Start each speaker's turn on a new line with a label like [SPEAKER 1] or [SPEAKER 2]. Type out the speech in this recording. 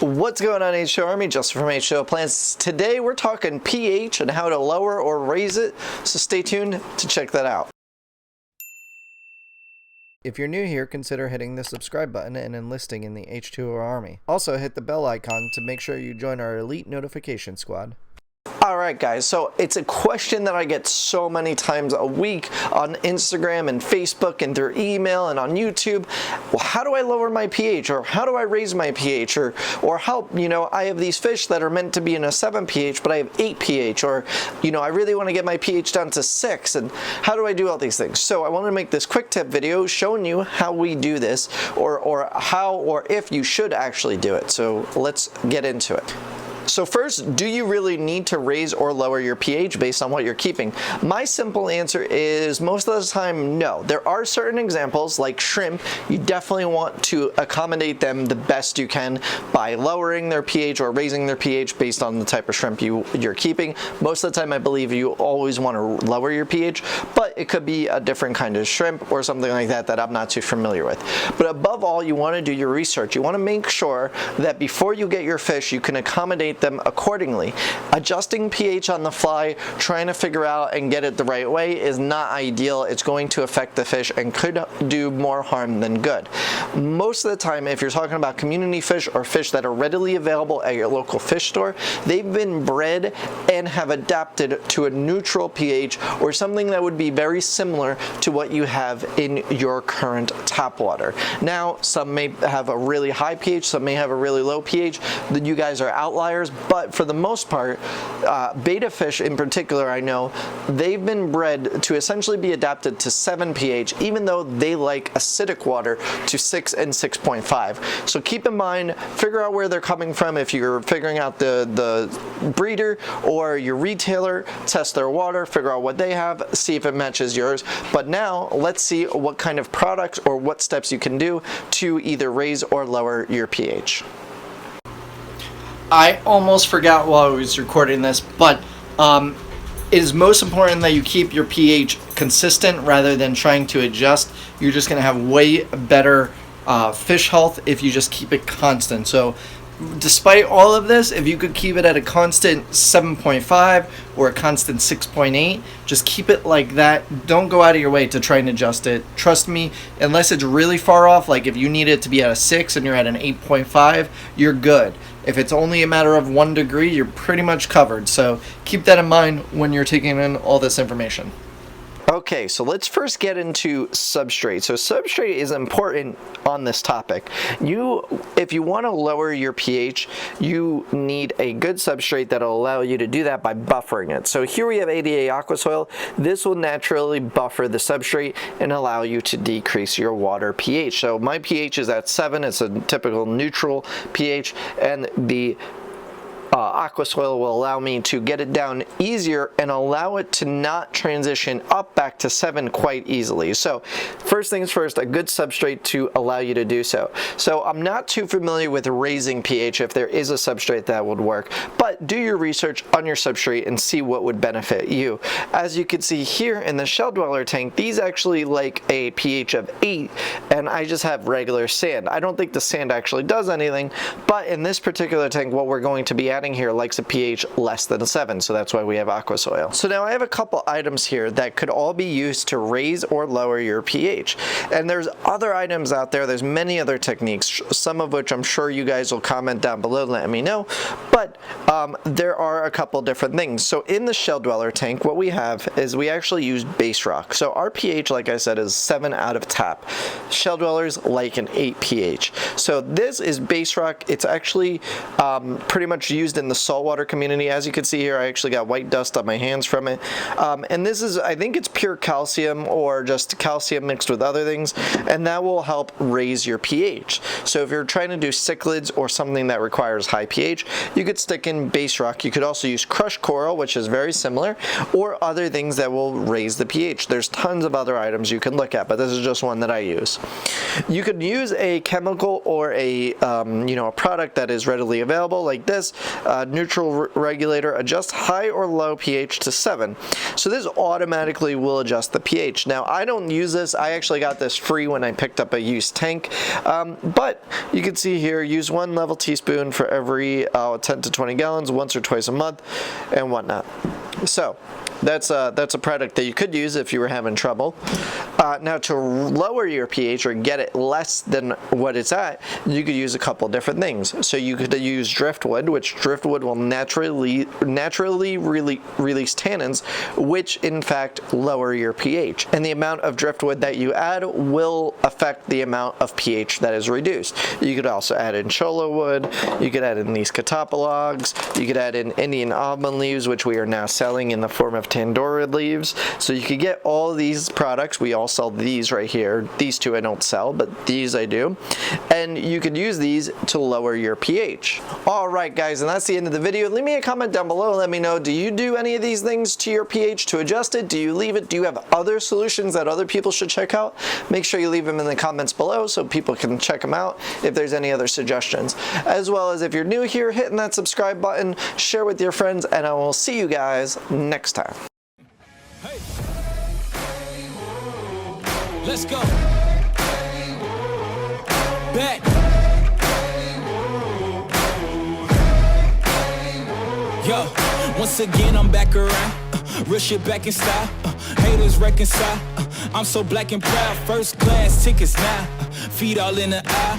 [SPEAKER 1] What's going on, H2O Army? Justin from H2O Plants. Today we're talking pH and how to lower or raise it, so stay tuned to check that out. If you're new here, consider hitting the subscribe button and enlisting in the H2O Army. Also hit the bell icon to make sure you join our elite notification squad. Alright guys, so it's a question that I get so many times a week on Instagram and Facebook and through email and on YouTube. Well, how do I lower my pH, or how do I raise my pH, or how, I have these fish that are meant to be in a 7 pH but I have 8 pH, or I really want to get my pH down to 6, and how do I do all these things? So I want to make this quick tip video showing you how we do this, or how or if you should actually do it. So let's get into it. So first, do you really need to raise or lower your pH based on what you're keeping? My simple answer is most of the time, no. There are certain examples like shrimp. You definitely want to accommodate them the best you can by lowering their pH or raising their pH based on the type of shrimp you're keeping. Most of the time, I believe you always want to lower your pH, but it could be a different kind of shrimp or something like that that I'm not too familiar with. But above all, you want to do your research. You want to make sure that before you get your fish, you can accommodate them accordingly. Adjusting pH on the fly, trying to figure out and get it the right way is not ideal. It's going to affect the fish and could do more harm than good. Most of the time, if you're talking about community fish or fish that are readily available at your local fish store, they've been bred and have adapted to a neutral pH or something that would be very similar to what you have in your current tap water. Now, some may have a really high pH, some may have a really low pH. You guys are outliers, but for the most part, betta fish in particular, I know, they've been bred to essentially be adapted to 7 pH, even though they like acidic water to 6 and 6.5. So keep in mind, figure out where they're coming from. If you're figuring out the breeder or your retailer, test their water, figure out what they have, see if it matches yours. But now let's see what kind of products or what steps you can do to either raise or lower your pH. I almost forgot while I was recording this, but it is most important that you keep your pH consistent rather than trying to adjust. You're just going to have way better fish health if you just keep it constant. So despite all of this, if you could keep it at a constant 7.5 or a constant 6.8, just keep it like that. Don't go out of your way to try and adjust it. Trust me, unless it's really far off, like if you need it to be at a 6 and you're at an 8.5, you're good. If it's only a matter of 1 degree, you're pretty much covered. So keep that in mind when you're taking in all this information. Okay, so let's first get into substrate. So substrate is important on this topic. If you want to lower your pH, you need a good substrate that will allow you to do that by buffering it. So here we have ADA aqua soil. This will naturally buffer the substrate and allow you to decrease your water pH. So my pH is at 7. It's a typical neutral pH, and the aqua soil will allow me to get it down easier and allow it to not transition up back to 7 quite easily. So first things first, a good substrate to allow you to do so. So I'm not too familiar with raising pH if there is a substrate that would work, but do your research on your substrate and see what would benefit you. As you can see here in the shell dweller tank, these actually like a pH of 8, and I just have regular sand. I don't think the sand actually does anything, but in this particular tank, what we're going to be adding here likes a pH less than 7, so that's why we have aqua soil. So now I have a couple items here that could all be used to raise or lower your pH, and there's other items out there. There's many other techniques, some of which I'm sure you guys will comment down below, let me know, but there are a couple different things. So in the shell dweller tank, what we have is we actually use base rock. So our pH, like I said, is 7 out of tap. Shell dwellers like an 8 pH. So this is base rock. It's actually pretty much used in the saltwater community. As you can see here, I actually got white dust on my hands from it. And this is, I think it's pure calcium or just calcium mixed with other things, and that will help raise your pH. So if you're trying to do cichlids or something that requires high pH, you could stick in base rock. You could also use crushed coral, which is very similar, or other things that will raise the pH. There's tons of other items you can look at, but this is just one that I use. You could use a chemical or a a product that is readily available like this. neutral regulator, adjust high or low pH to 7. So this automatically will adjust the pH. Now I don't use this. I actually got this free when I picked up a used tank, but you can see here, use 1 level teaspoon for every 10 to 20 gallons, once or twice a month, and whatnot. So that's a product that you could use if you were having trouble. Now to lower your pH or get it less than what it's at, you could use a couple different things. So you could use driftwood, which driftwood will naturally release tannins, which in fact lower your pH. And the amount of driftwood that you add will affect the amount of pH that is reduced. You could also add in cholla wood, you could add in these catappa logs, you could add in Indian almond leaves, which we are now selling in the form of Tandoori leaves. So you could get all these products. We all sell these right here. These two I don't sell, but these I do. And you could use these to lower your pH. Alright guys, and that's the end of the video. Leave me a comment down below. Let me know, do you do any of these things to your pH to adjust it? Do you leave it? Do you have other solutions that other people should check out? Make sure you leave them in the comments below so people can check them out if there's any other suggestions. As well as if you're new here, hitting that subscribe button, share with your friends, and I will see you guys next time.
[SPEAKER 2] Hey. Let's go. Back. Yo, once again I'm back around. Real shit back in style. Haters reconcile. I'm so black and proud. First class tickets now. Feet all in the eye.